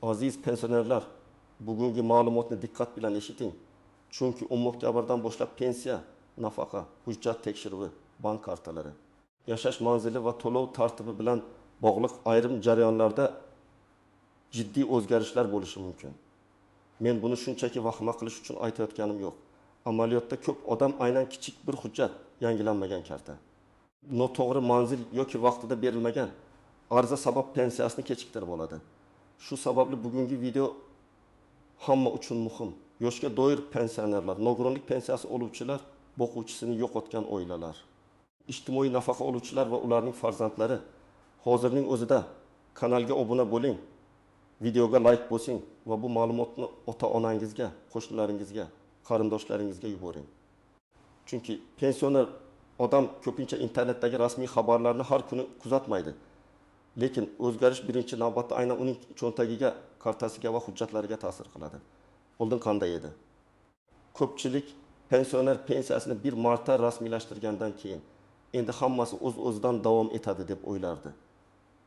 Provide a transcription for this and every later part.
Aziz pensionerlar, bugungi ma'lumotni diqqat bilan eshiting. Chunki 10 oktyabrdan boshlab pensiya, nafaqa, hujjat tekshiruvi, bank kartalari, yashash manzili va to'lov tartibi bilan bog'liq ayrim jarayonlarda jiddiy o'zgarishlar bo'lishi mumkin. Men buni shunchaki vahima qilish uchun aytayotganim yo'q. Amaliyotda ko'p odam aynan kichik bir hujjat, yangilanmagan karta, noto'g'ri manzil yoki vaqtida berilmagan arza sabab pensiyasini kechiktirib oladi. Shu sababli bugungi video hamma uchun muhim. Yoshga doir pensionerlar, nogironlik pensiyasi oluvchilar, boquvchisini yo'qotgan oilalar, ijtimoiy nafaqa oluvchilar va ularning farzandlari. Hozirning o'zida kanalga obuna bo'ling, videoga like bosing va bu ma'lumotni ota-onangizga, qo'shnilaringizga, qarindoshlaringizga yuboring. Chunki pensioner odam ko'pincha internetdagi rasmiy xabarlarni har kuni kuzatmaydi. Lekin o'zgarish birinchi navbatda aynan uning cho'ntagiga, kartasiga va hujjatlariga ta'sir qiladi. Oldin qanday edi? Ko'pchilik pensioner pensiyasini bir marta rasmiylashtirgandan keyin endi hammasi o'z-o'zidan davom etadi deb o'ylardi.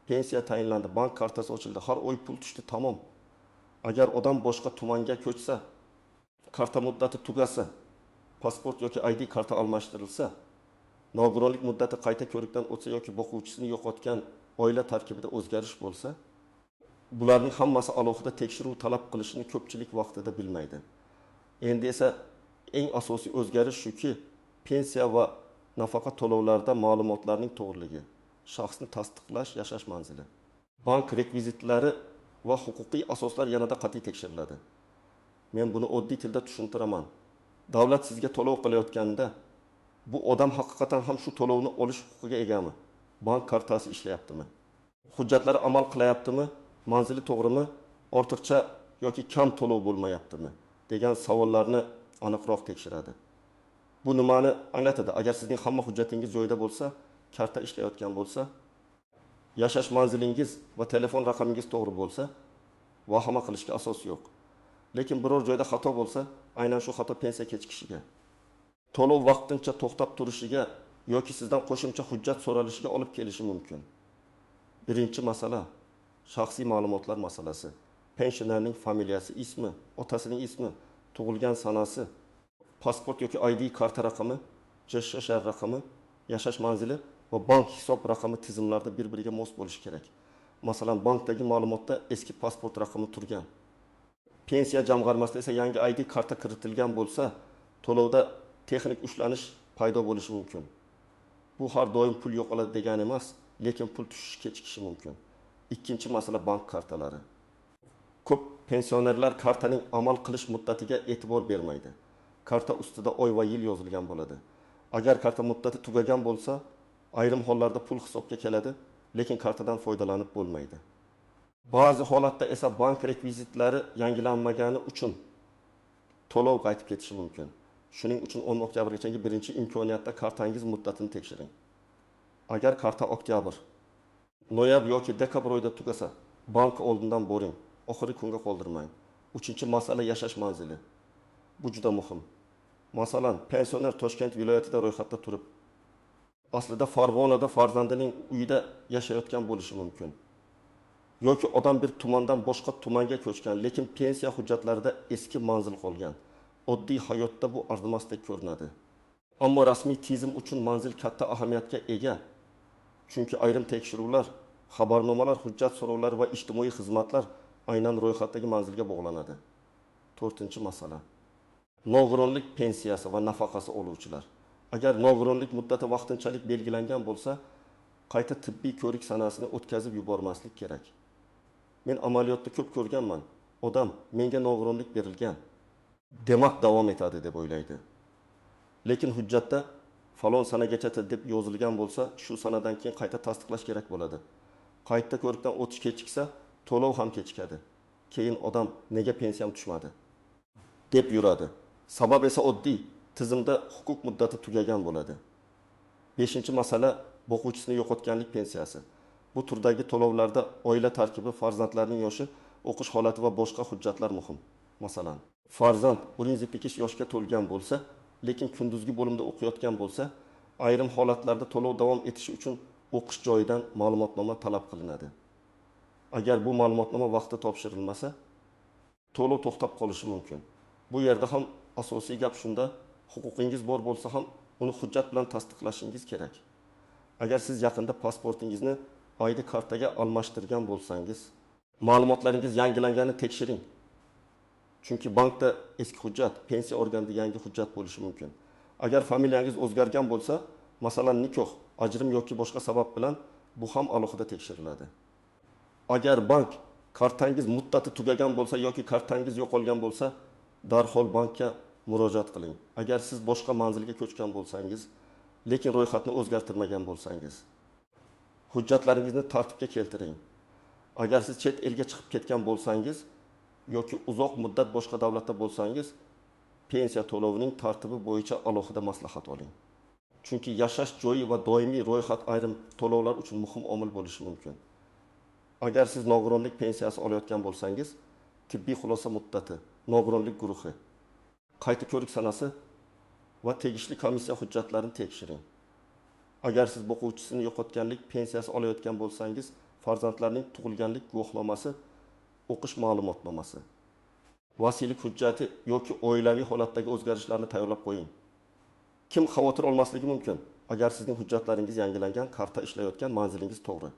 Pensiya tayinlandi, bank kartasi ochildi, har oy pul tushdi, tamom. Agar odam boshqa tumanga ko'chsa, karta muddati tugasa, pasport yoki ID karta almashtirilsa, nogironlik muddati qayta ko'rikdan o'tsa yoki boquvchisini yo'qotgan oila tarkibida o'zgarish bo'lsa, bularning hammasi alohida tekshiruv talab qilishini ko'pchilik vaqtida bilmaydi. Endi esa eng asosiy o'zgarish shuki, pensiya va nafaqa to'lovlarida ma'lumotlarning to'g'riligi, shaxsni tasdiqlash, yashash manzili, bank rekvizitlari va huquqiy asoslar yanada qat'iy tekshiriladi. Men buni oddiy tilda tushuntiraman. Davlat sizga to'lov qilayotganda, bu odam haqiqatan ham shu to'lovni olish huquqiga egami? Bank kartasi ishlayaptimi? Hujjatlari amal qilayaptimi? Manzili to'g'rimi? Ortiqcha yoki kam to'lov bo'lmayaptimi? degan savollarni aniqroq tekshiradi. Bu nimani anglatadi? Agar sizning hamma hujjatingiz joyida bo'lsa, karta ishlayotgan bo'lsa, yashash manzilingiz va telefon raqamingiz to'g'ri bo'lsa, vahima qilishga asos yo'q. Lekin biror joyda xato bo'lsa, aynan shu xato pensiya kechikishiga, to'lov vaqtincha to'xtab turishiga yoki sizdan qo'shimcha hujjat so'ralishiga olib kelishi mumkin. Birinchi masala shaxsiy ma'lumotlar masalasi. Pensionerning familiyasi, ismi, otasining ismi, tug'ilgan sanasi, pasport yoki ID karta raqami, JSHR raqami, yashash manzili va bank hisob raqami tizimlarda bir-biriga mos bo'lishi kerak. Masalan, bankdagi ma'lumotda eski pasport raqami turgan. Pensiya jamg'armasida esa yangi ID karta kiritilgan bo'lsa, to'lovda texnik ushlanish paydo bo'lishi mumkin. Bu har doim pul yo'qoladi degani emas, lekin pul tushishi kechikishi mumkin. Ikkinchi masala bank kartalari. Ko'p pensionerlar kartaning amal qilish muddatiga e'tibor bermaydi. Karta ustida oy va yil yozilgan bo'ladi. Agar karta muddati tugagan bo'lsa, ayrim hollarda pul hisobga keladi, lekin kartadan foydalanib bo'lmaydi. Ba'zi holatda esa bank rekvizitlari yangilanmagani uchun to'lov qaytib ketishi mumkin. Shuning uchun 10 oktyabrgacha birinchi imkoniyatda kartangiz muddatini tekshiring. Agar karta oktyabr, noyabr yoki dekabr oyida tugasa, bank oldindan boring, oxirgi kunga qoldirmang. Uchinchi masala yashash manzili. Bu juda muhim. Masalan, pensioner Toshkent viloyatida ro'yxatda turib, aslida Farg'onada farzandining uyida yashayotgan bo'lishi mumkin. Yoki odam bir tumandan boshqa tumanga ko'chgan, lekin pensiya hujjatlarida eski manzil qolgan. Oddiy hayotda bu arzimasdek ko'rinadi. Ammo rasmiy tizim uchun manzil katta ahamiyatga ega. Chunki ayrim tekshiruvlar, xabarnomalar, hujjat so'rovlari va ijtimoiy xizmatlar aynan ro'yxatdagi manzilga bog'lanadi. 4-masala. Nogironlik pensiyasi va nafaqasi oluvchilar. Agar nogironlik muddati vaqtinchalik belgilangan bo'lsa, qayta tibbiy ko'rik sanasini o'tkazib yubormaslik kerak. Men amaliyotda ko'p ko'rganman. Odam menga nogironlik berilgan, demak davom etadi deb o'ylaydi. Lekin hujjatda falon sanagacha deb yozilgan bo'lsa, shu sanadan keyin qayta tasdiqlash kerak bo'ladi. Qayta ko'rikdan o'tish kechiksa, to'lov ham kechikadi. Keyin odam nega pensiyam tushmadi deb yuradi. Sabab esa oddiy, tizimda huquq muddati tugagan bo'ladi. 5-masala boquvchisini yo'qotganlik pensiyasi. Bu turdagi to'lovlarda oila tarkibi, farzandlarning yoshi, o'qish holati va boshqa hujjatlar muhim. Masalan, farzand 18 yoshga to'lgan bo'lsa, lekin kunduzgi bo'limda o'qiyotgan bo'lsa, ayrim holatlarda to'lov davom etishi uchun o'qish joyidan ma'lumotnoma talab qilinadi. Agar bu ma'lumotnoma vaqtida topshirilmasa, to'lov to'xtab qolishi mumkin. Bu yerda ham asosiy gap shunda, huquqingiz bor bo'lsa ham uni hujjat bilan tasdiqlashingiz kerak. Agar siz yaqinda pasportingizni ID kartaga almashtirgan bo'lsangiz, ma'lumotlaringiz yangilanganini tekshiring. Chunki bankda eski hujjat, pensiya organida yangi hujjat bo'lishi mumkin. Agar familiyangiz o'zgargan bo'lsa, masalan nikoh, ajrim yoki boshqa sabab bilan bu ham alohida tekshiriladi. Agar bank kartangiz muddati tugagan bo'lsa yoki kartangiz yo'qolgan bo'lsa, darhol bankka murojaat qiling. Agar siz boshqa manzilga ko'chgan bo'lsangiz, lekin ro'yxatni o'zgartirmagan bo'lsangiz, hujjatlaringizni tartibga keltiring. Agar siz chet elga chiqib ketgan bo'lsangiz yoki uzoq muddat boshqa davlatda bo'lsangiz, pensiya to'lovining tartibi bo'yicha alohida maslahat oling. Chunki yashash joyi va doimiy ro'yxat ayrim to'lovlar uchun muhim omil bo'lishi mumkin. Agar siz nogironlik pensiyasi olayotgan bo'lsangiz, tibbiy xulosa muddati, nogironlik guruhi, qayta ko'rik sanasi va tegishli komissiya hujjatlarini tekshiring. Agar siz boquvchisini yo'qotganlik pensiyasi olayotgan bo'lsangiz, farzandlarning tug'ilganlik guvohnomasi, o'qish ma'lumotnomasi, vasiylik hujjati yoki oilaviy holatdagi o'zgarishlarni tayyorlab qo'ying. Kim xavotir olmasligi mumkin? Agar sizning hujjatlaringiz yangilangan, karta ishlayotgan, manzilingiz to'g'ri.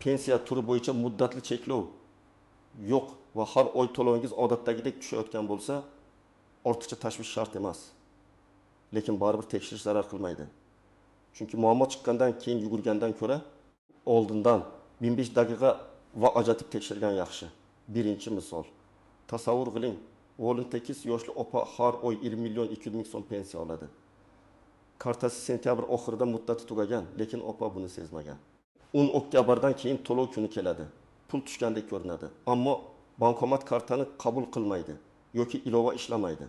Pensiya turi bo'yicha muddatli cheklov yo'q va har oy to'lovingiz odatdagidek tushayotgan bo'lsa, ortiqcha tashvish shart emas. Lekin baribir tekshirish zarar qilmaydi. Chunki muammo chiqqandan keyin yugurgandan ko'ra, oldindan 15 daqiqa va ajratib tekshirgan yaxshi. Birinchi misol. Tasavvur qiling, 18 yoshli opa har oy 20 million 200 ming so'm pensiya oladi. Kartasi sentyabr oxirida muddati tugagan, lekin opa buni sezmagan. 10 oktyabrdan keyin to'lov kuni keladi. Pul tushgandek ko'rinadi, ammo bankomat kartani qabul qilmaydi yoki ilova ishlamaydi.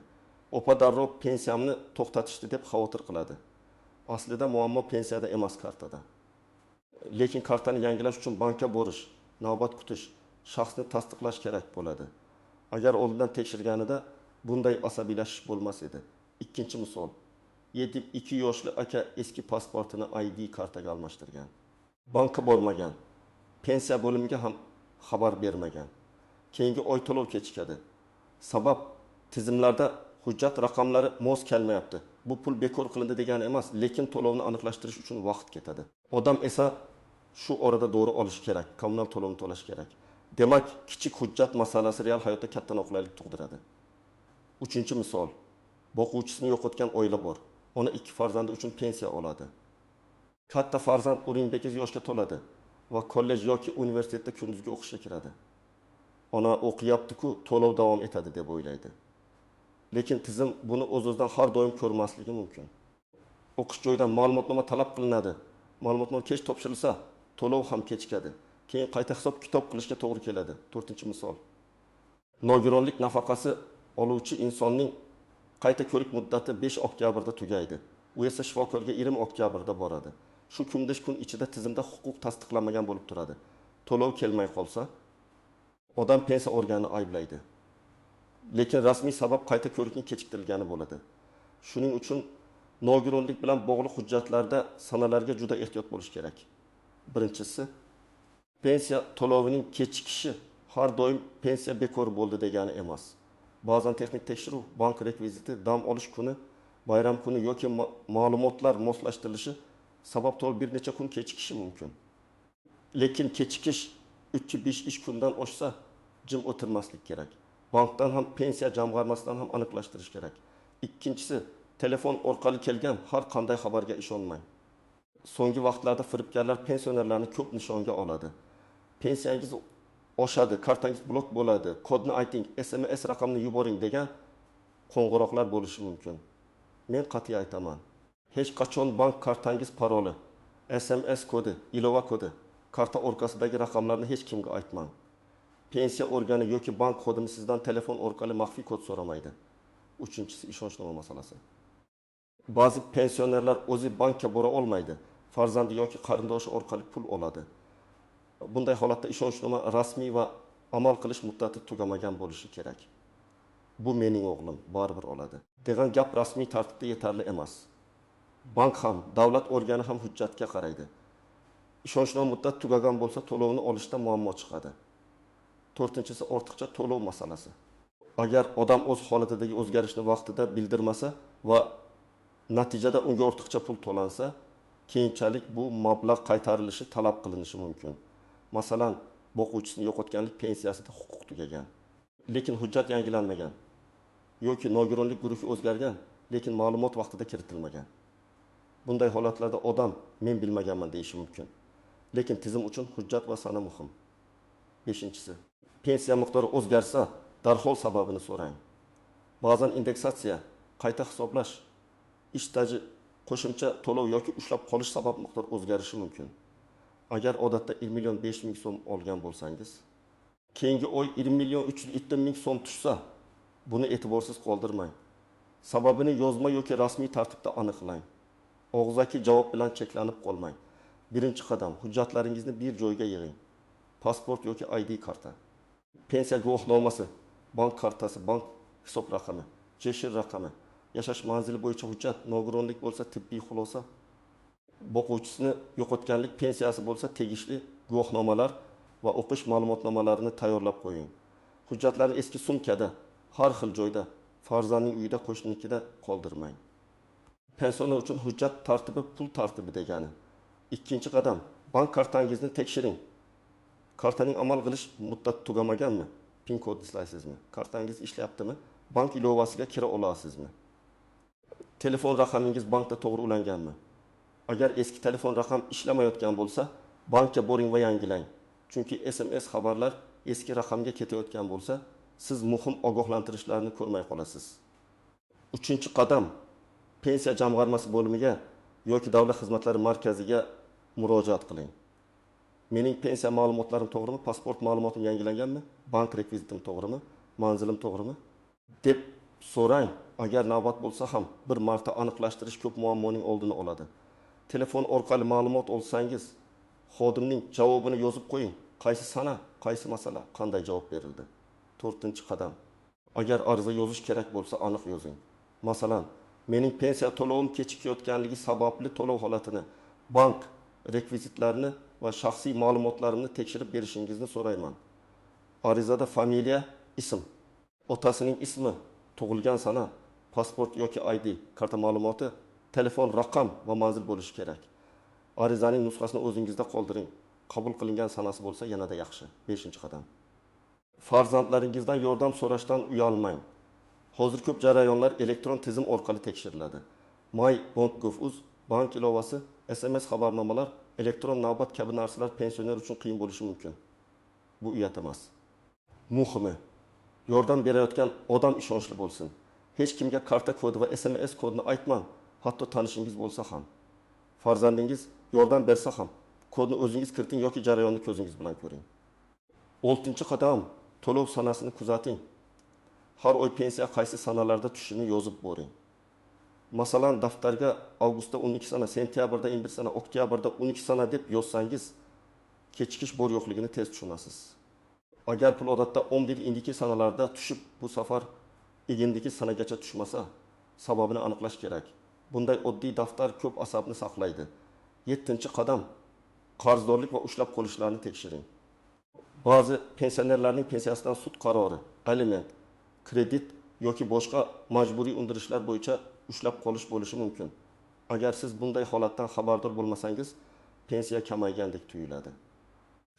Opa darrov pensiyamni to'xtatishdi deb xavotir qiladi. Aslida muammo pensiyada emas, kartada. Lekin kartani yangilash uchun bankka borish, navbat kutish, shaxsni tasdiqlash kerak bo'ladi. Agar oldindan tekshirganida bunday asabiylashish bo'lmas edi. Ikkinchi misol. 2 yoshli aka eski pasportini ID kartaga almashtirgan. Bankka bormagan. Pensiya bo'limiga ham xabar bermagan. Keyingi oy to'lov kechikadi. Sabab tizimlarda hujjat raqamlari mos kelmayapti. Bu pul bekor qilindi degani emas, lekin to'lovni aniqlashtirish uchun vaqt ketadi. Odam esa shu orada to'g'ri olishi kerak, kommunal to'lovni to'lash kerak. Demak, kichik hujjat masalasi real hayotda katta noqulaylik tug'diradi. Uchinchi misol. Boquvchisini yo'qotgan oila bor. Ona 2 farzandi uchun pensiya oladi. Katta farzand 18 yoshga to'ladi va kollej yoki universitetda kunduzgi o'qishga kiradi. Ona o'qiyapti-ku, to'lov davom etadi deb o'ylaydi. Lekin tizim buni o'z-o'zidan har doim ko'rmasligi mumkin. O'qish joyidan ma'lumotnoma talab qilinadi. Ma'lumotnoma kech topshirilsa, to'lov ham kechikadi. Keyin qayta hisob-kitob qilishga to'g'ri keladi. 4-misol. Nogironlik nafaqasi oluvchi insonning qayta ko'rik muddati 5 oktyabrda tugaydi. U esa shifokorga 20 oktyabrda boradi. Shu kundish kun ichida tizimda huquq tasdiqlanmagan bo'lib turadi. To'lov kelmay qolsa, odam pensiya organini ayblaydi. Lekin rasmiy sabab qayta ko'rikning kechiktirilgani bo'ladi. Shuning uchun nogironlik bilan bog'liq hujjatlarda sanalarga juda ehtiyot bo'lish kerak. Birinchisi, pensiya to'lovining kechikishi har doim pensiya bekor bo'ldi degani emas. Ba'zan texnik tekshiruv, bank rekviziti, dam olish kuni, bayram kuni yoki ma'lumotlar moslashtirilishi sabab to'l bir necha kun kechikishi mumkin. Lekin kechikish 3-5 ish kundan oshsa, jim o'tirmaslik kerak. Bankdan ham pensiya jamg'armasidan ham aniqlashtirish kerak. Ikkinchisi, telefon orqali kelgan har qanday xabarga ishonmang. So'nggi vaqtlarda firibgarlar pensionerlarni ko'p nishonga oladi. Pensiyangiz oshadi, kartangiz blok bo'ladi, kodni ayting, SMS raqamini yuboring degan qo'ng'iroqlar bo'lishi mumkin. Men qat'iy aytaman. Hech qachon bank kartangiz paroli, SMS kodi, ilova kodi, karta orqasidagi raqamlarni hech kimga aytmang. Pensiya organi yoki bank xodimi sizdan telefon orqali maxfiy kod so'ramaydi. Uchinchisi, ishonchnoma masalasi. Ba'zi pensionerlar o'zi bankka bora olmaydi, farzandi yoki qarindoshi orqali pul oladi. Bunday holatda ishonchnoma rasmiy va amal qilish muddati tugamagan bo'lishi kerak. Bu mening o'g'lim, baribir oladi degan gap rasmiy tartibda yetarli emas. Bank ham, davlat organi ham hujjatga qaraydi. Ishonchnoma muddat tugagan bo'lsa, to'lovni olishda muammo chiqadi. To'rtinchisi ortiqcha to'lov masalasi. Agar odam o'z holatidagi o'zgarishni vaqtida bildirmasa va natijada unga ortiqcha pul to'lansa, keyinchalik bu mablag' qaytarilishi talab qilinishi mumkin. Masalan, boquvchisini yo'qotganlik pensiyasida huquq tugagan, lekin hujjat yangilanmagan yoki nogironlik guruhi o'zgargan, lekin ma'lumot vaqtida kiritilmagan. Bunday holatlarda odam men bilmaganman deyishi mumkin. Lekin tizim uchun hujjat va sana muhim. 5-si, pensiya miqdori o'zgarsa, darhol sababini so'rang. Ba'zan indeksatsiya, qayta hisoblash, ish staji, qo'shimcha to'lov yoki ushlab qolish sabab miqdor o'zgarishi mumkin. Agar odatda 20.500.000 so'm olgan bo'lsangiz, keyingi oy 20.370.000 so'm tushsa, buni e'tiborsiz qoldirmang. Sababini yozma yoki rasmiy tartibda aniqlang. Og'zaki javob bilan cheklanib qolmang. Birinchi qadam, hujjatlaringizni bir joyga yig'ing. Pasport yoki ID karta, pensiya guvohnomasi, bank kartasi, bank hisob raqami, JSHR raqami, yashash manzili bo'yicha hujjat, nogironlik bo'lsa tibbiy xulosa, boquvchisini yo'qotganlik pensiyasi bo'lsa tegishli guvohnomalar va o'qish ma'lumotnomalarini tayyorlab qo'ying. Hujjatlarni eski sumkada, har xil joyda, farzandning uyida, qo'shninikida qoldirmang. Pensioner uchun hujjat tartibi pul tartibi degani. Ikkinchi qadam, bank kartangizni tekshiring. Kartaning amal qilish muddati tugamaganmi? PIN kod izlaysizmi? Kartangiz ishlayaptimi? Bank ilovasiga kira olasizmi? Telefon raqamingiz bankda to'g'ri ulanganmi? Agar eski telefon raqam ishlamayotgan bo'lsa, bankka boring va yangilang. Chunki SMS xabarlar eski raqamga ketayotgan bo'lsa, siz muhim ogohlantirishlarni ko'rmay qolasiz. 3-qadam, pensiya jamg'armasi bo'limiga yoki davlat xizmatlari markaziga murojaat qiling. Mening pensiya ma'lumotlarim to'g'rimi? Pasport ma'lumotim yangilanganmi? Bank rekvizitim to'g'rimi? Manzilim to'g'rimi? deb so'rang. Agar navbat bo'lsa ham bir marta aniqlashtirish ko'p muammoning oldini oladi. Telefon orqali ma'lumot olsangiz, xodimning javobini yozib qo'ying. Qaysi sana, qaysi masala, qanday javob berildi. 4-qadam. Agar ariza yozish kerak bo'lsa, aniq yozing. Masalan, mening pensiya to'lovim kechikayotganligi sababli to'lov holatini, bank rekvizitlarini va shaxsiy ma'lumotlarimni tekshirib berishingizni so'rayman. Arizada familiya, ism, otasining ismi, tug'ilgan sana, pasport yoki ID, karta ma'lumoti, telefon raqam va manzil bo'lishi kerak. Arizaning nusxasini o'zingizda qoldiring. Qabul qilingan sanasi bo'lsa yanada yaxshi. 5-qadam. Farzandlaringizdan yordam so'rashdan uyalmang. Hozir ko'p jarayonlar elektron tizim orqali tekshiriladi. My.Bank.gov.uz, bank ilovasi, SMS xabarnomalar, elektron navbat kabi narsalar pensioner uchun qiyin bo'lishi mumkin. Bu uyat emas. Muhimi, yordam berayotgan odam ishonchli bo'lsin. Hech kimga karta kodi va SMS kodini aytmang, hatto tanishingiz bo'lsa ham. Farzandingiz yordam bersa ham, kodni o'zingiz kiriting yoki jarayonni ko'zingiz bilan ko'ring. 6-qadam, to'lov sanasini kuzating. Har oy pensiya qaysi sanalarda tushishini yozib boring. Masalan, daftarga avgustda 12 sana, sentyabrda 11 sana, oktyabrda 12 sana deb yozsangiz, kechikish bor yo'qligini tez tushunasiz. Agar pul odatda 11-12 sanalarda tushib, bu safar egindiki sanagacha tushmasa, sababini aniqlash kerak. Bunday oddiy daftar ko'p asabni saqlaydi. 7-qadam, qarzdorlik va ushlab qolishlarini tekshiring. Ba'zi pensionerlarning pensiyasidan sud qarori, aliment, kredit yoki boshqa majburiy undirishlar bo'yicha ushlab qolish bo'lishi mumkin. Agar siz bunday holatdan xabardor bo'lmasangiz, pensiya kamaygandek tuyuladi.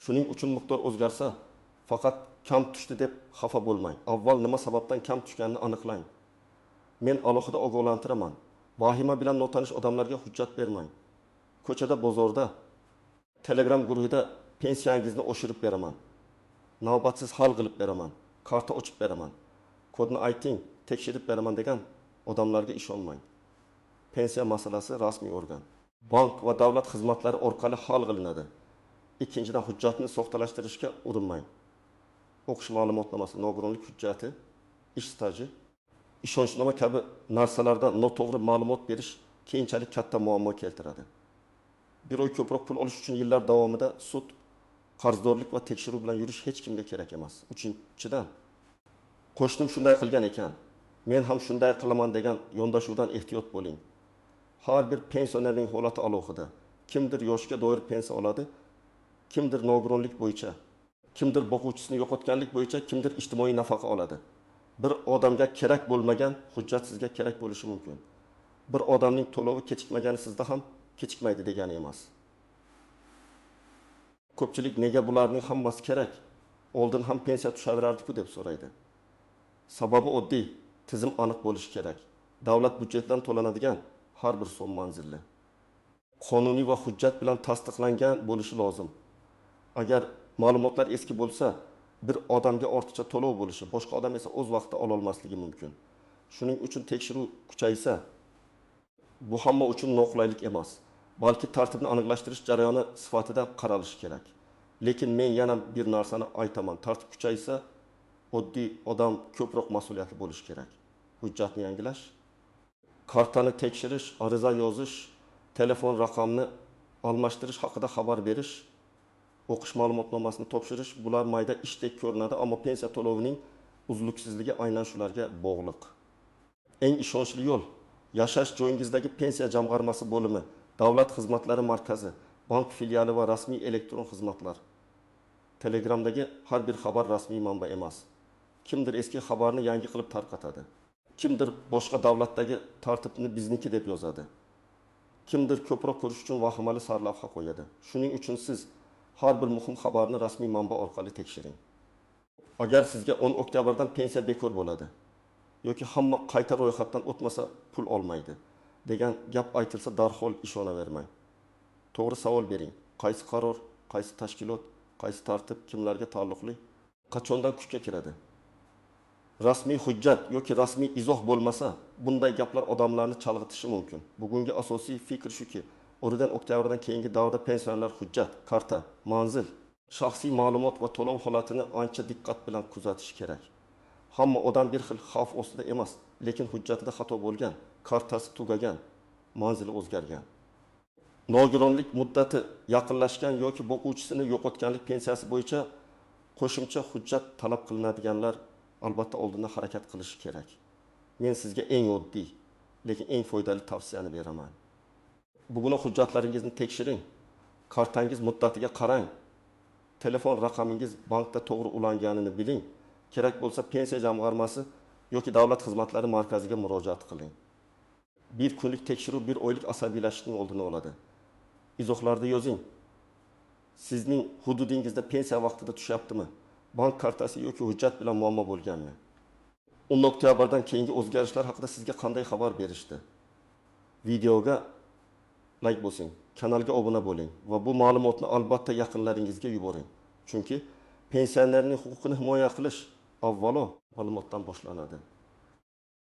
Shuning uchun miqdor o'zgarsa, faqat kam tushdi deb xafa bo'lmang. Avval nima sababdan kam tushganini aniqlang. Men alohida ogohlantiraman. Vahima bilan notanish odamlarga hujjat bermang. Ko'chada, bozorda, Telegram guruhida pensiyangizni oshirib beraman. Navbatsiz hal qilib beraman. Karta ochib beraman. Kodni ayting, tekshirib beraman degan odamlarga ishonmang. Pensiya masalasi rasmiy organ, bank va davlat xizmatlari orqali hal qilinadi. Ikkinchidan, hujjatni soxtalashtirishga urinmang. O'qish ma'lumotnomasi, nogironlik hujjati, ish staji, ishonchnoma kabi narsalarda noto'g'ri ma'lumot berish keyinchalik katta muammo keltiradi. Bir oy ko'proq pul olish uchun yillar davomida sud, qarzdorlik va tekshiruv bilan yurish hech kimga kerak emas. 3-dan, qo'shnim shunday qilgan ekan, men ham shunday qilaman degan yondashuvdan ehtiyot bo'ling. Har bir pensionerning holati alohida. kimdir yoshga doir pensiya oladi, kimdir nogironlik bo'yicha, kimdir boquvchisini yo'qotganlik bo'yicha, kimdir ijtimoiy nafaqa oladi. Bir odamga kerak bo'lmagan hujjat sizga kerak bo'lishi mumkin. Bir odamning to'lovi kechikmagani sizda ham kechikmaydi degani emas. Ko'pchilik nega bularning hammasi kerak? Oldin ham pensiya tushaverardi-ku deb so'raydi. Sababi oddiy, tizim aniq bo'lishi kerak. Davlat byudjetidan to'lanadigan har bir so'm manzilli, qonuniy va hujjat bilan tasdiqlangan bo'lishi lozim. Agar ma'lumotlar eski bo'lsa, bir odamga ortiqcha to'lov bo'lishi, boshqa odam esa o'z vaqtida ola olmasligi mumkin. Shuning uchun tekshiruv kuchaysa, bu hamma uchun noqulaylik emas, balki tartibni aniqlashtirish jarayoni sifatida qaralishi kerak. Lekin men yana bir narsani aytaman, tartib kuchaysa, oddiy odam ko'proq mas'uliyatli bo'lishi kerak. Hujjatni yangilash, kartani tekshirish, ariza yozish, telefon raqamini almashtirish haqida xabar berish, o'qish ma'lumotnomasini topshirish, bular mayda ishdek ko'rinadi, ammo pensiya to'lovining uzluksizligi aynan shularga bog'liq. Eng ishonchli yo'l yashash joyingizdagi pensiya jamg'armasi bo'limi, davlat xizmatlari markazi, bank filiali va rasmiy elektron xizmatlar. Telegramdagi har bir xabar rasmiy manba emas. Kimdir eski xabarni yangi qilib tarqatadi. Kimdir boshqa davlatdagi tartibni bizniki deb yozadi. Kimdir ko'proq ko'rish uchun vahimali sarlavha qo'yadi. Shuning uchun siz har bir muhim xabarni rasmiy manba orqali tekshiring. Agar sizga 10 oktyabrdan pensiya bekor bo'ladi yoki hamma qayta ro'yxatdan o'tmasa pul olmaydi degan gap aytilsa, darhol ishonavermang. To'g'ri savol bering. Qaysi qaror, qaysi tashkilot, qaysi tartib kimlarga taalluqli, qachondan kuchga kiradi? Rasmiy hujjat yoki rasmiy izoh bo'lmasa, bunday gaplar odamlarni chalg'itishi mumkin. Bugungi asosiy fikr shuki, o'ridan oktyabrdan keyingi davrda pensionerlar hujjat, karta, manzil, shaxsiy ma'lumot va to'lov holatini ancha diqqat bilan kuzatish kerak. Hamma odam bir xil xavf ostida emas, lekin hujjatida xato bo'lgan, kartasi tugagan, manzili o'zgargan. Nogironlik muddati yaqinlashgan yoki boquvchisini yo'qotganlik pensiyasi bo'yicha qo'shimcha hujjat talab qilinadiganlar albatta oldindan harakat qilishi kerak. Men sizga eng oddiy, lekin eng foydali tavsiyani beraman. Bugun hujjatlaringizni tekshiring, kartangiz muddatiga qarang, telefon raqamingiz bankda to'g'ri ulanganini biling. Kerak bo'lsa pensiya jamg'armasi yoki davlat xizmatlari markaziga murojaat qiling. Bir kunlik tekshiruv bir oylik asabiylashishning oldini oladi. Izohlarda yozing. Sizning hududingizda pensiya vaqtida tushyaptimi? Bank kartasi yoki hujjat bilan muammo bo'lganmi? 10 oktyabrdan keyingi o'zgarishlar haqida sizga qanday xabar berishdi? Videoga like bosing, kanalga obuna bo'ling va bu ma'lumotni albatta yaqinlaringizga yuboring. Chunki pensionerning huquqini himoya qilish avvalo ma'lumotdan boshlanadi.